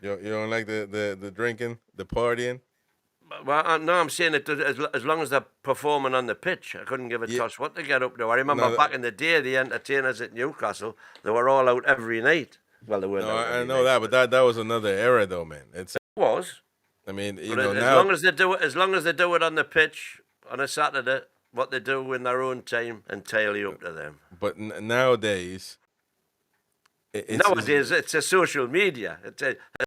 You don't like the drinking, the partying? Well, no, I'm saying it as long as they're performing on the pitch. I couldn't give a Yeah. toss what they get up to. I remember No, back in the day, the entertainers at Newcastle, they were all out every night. Well, they weren't no, out I every know night, that, but but that was another era, though, man. it was. I mean, But as now, long as they do it, as long as they do it on the pitch on a Saturday, what they do in their own time, entirely up to them. but nowadays, Nowadays, it's a social media.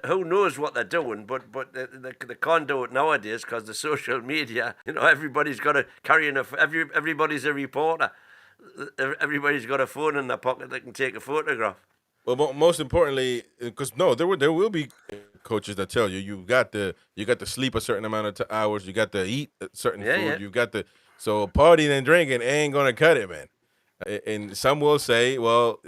Who knows what they're doing, but they can't do it nowadays because the social media. Everybody's got everybody's a reporter. Everybody's got a phone in their pocket that can take a photograph. well, most importantly, because no, there will be coaches that tell you you got to sleep a certain amount of hours, you got to eat a certain Yeah, food, yeah. you got to so partying and drinking ain't gonna cut it, man. And some will say, well,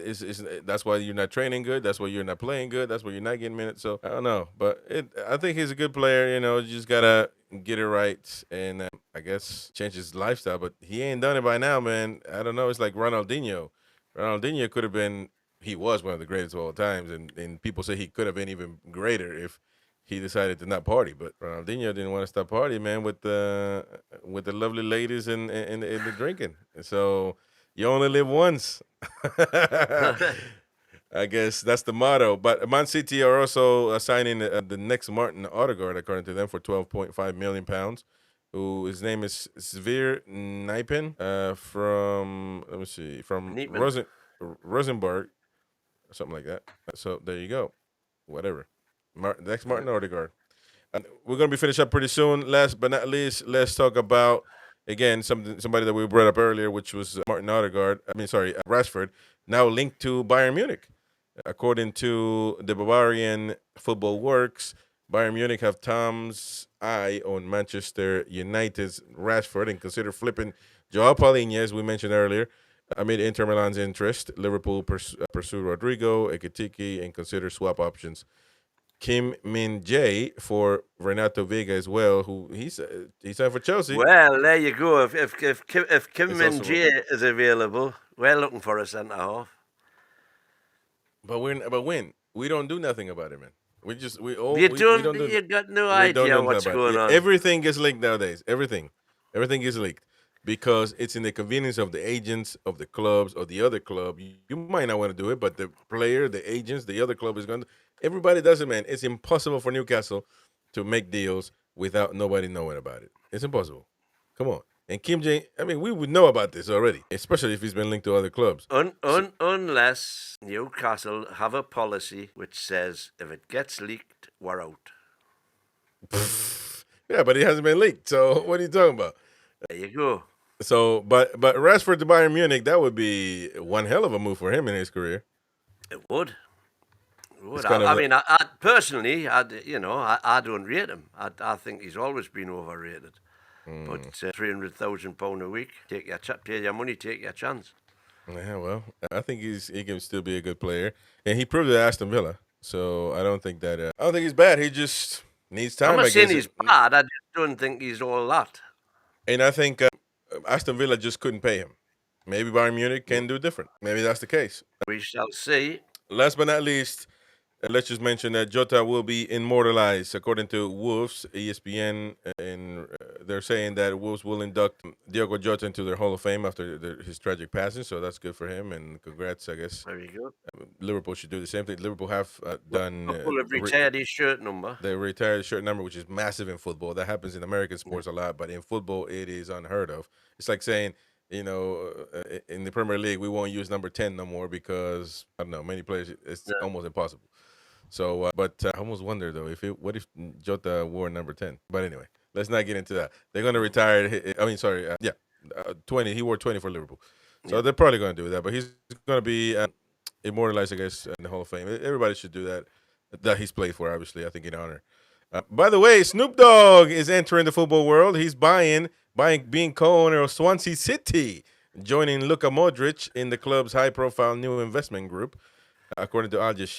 that's why you're not training good. That's why you're not playing good. That's why you're not getting minutes. So I don't know, but I think he's a good player. You just gotta get it right, and I guess change his lifestyle. But he ain't done it by now, man. I don't know. It's like Ronaldinho. Ronaldinho could have been. He was one of the greatest of all times, and people say he could have been even greater if he decided to not party. But Ronaldinho didn't want to stop partying, man, with the lovely ladies and the drinking. And so you only live once. I guess that's the motto. But Man City are also signing the next Martin Odegaard, according to them, for £12.5 million. Who his name is Svir Nijpen, from let me see, from Rosenborg, or something like that. So there you go. Whatever. Next Martin Odegaard. We're gonna be finished up pretty soon. Last but not least, let's talk about again somebody that we brought up earlier, which was Martin Odegaard. Rashford, now linked to Bayern Munich. According to the Bavarian Football Works, Bayern Munich have Tom's eye on Manchester United's Rashford and consider flipping Joao Paulinho, as we mentioned earlier, amid Inter Milan's interest. Liverpool pursue Rodrigo, Ekitike, and consider swap options. Kim Min Jae for Renato Vega as well, who he's signed for Chelsea. Well, there you go. If Kim Min Jae is available, we're looking for a centre half. But when we don't do nothing about it, man. We got no idea what's going on. Everything gets leaked nowadays. Everything gets leaked because it's in the convenience of the agents of the clubs or the other club. You might not want to do it, but the player, the agents, the other club is going to. Everybody does it, man. It's impossible for Newcastle to make deals without nobody knowing about it. It's impossible. Come on. And Kim Jae, we would know about this already, especially if he's been linked to other clubs. Unless Newcastle have a policy which says if it gets leaked, we're out. Yeah, but it hasn't been leaked. So what are you talking about? There you go. So, but Rashford to Bayern Munich, that would be one hell of a move for him in his career. It would. I personally, I don't rate him. I think he's always been overrated. But £300,000 a week, pay your money, take your chance. Yeah, well, I think he can still be a good player, and he proved it at Aston Villa. So I don't think he's bad. He just needs time. I'm not saying he's bad. I just don't think he's all that. And I think Aston Villa just couldn't pay him. Maybe Bayern Munich can do different. Maybe that's the case. We shall see. Last but not least, let's just mention that Jota will be immortalized, according to Wolves, ESPN, and they're saying that Wolves will induct Diogo Jota into their Hall of Fame after his tragic passing, so that's good for him, and congrats, I guess. Very good. Liverpool should do the same thing. Liverpool have done... Liverpool have retired his shirt number. They retired his shirt number, which is massive in football. That happens in American sports a lot, but in football, it is unheard of. It's like saying... in the Premier League, we won't use number 10 no more because, I don't know, many players, it's almost impossible. So, but I almost wonder though what if Jota wore number 10? But anyway, let's not get into that. They're gonna retire. 20. He wore 20 for Liverpool, so they're probably gonna do that. But he's gonna be immortalized, I guess, in the Hall of Fame. Everybody should do that. That he's played for, obviously. I think in honor. By the way, Snoop Dogg is entering the football world. He's being co-owner of Swansea City, joining Luka Modric in the club's high-profile new investment group, according to Al Jazeera.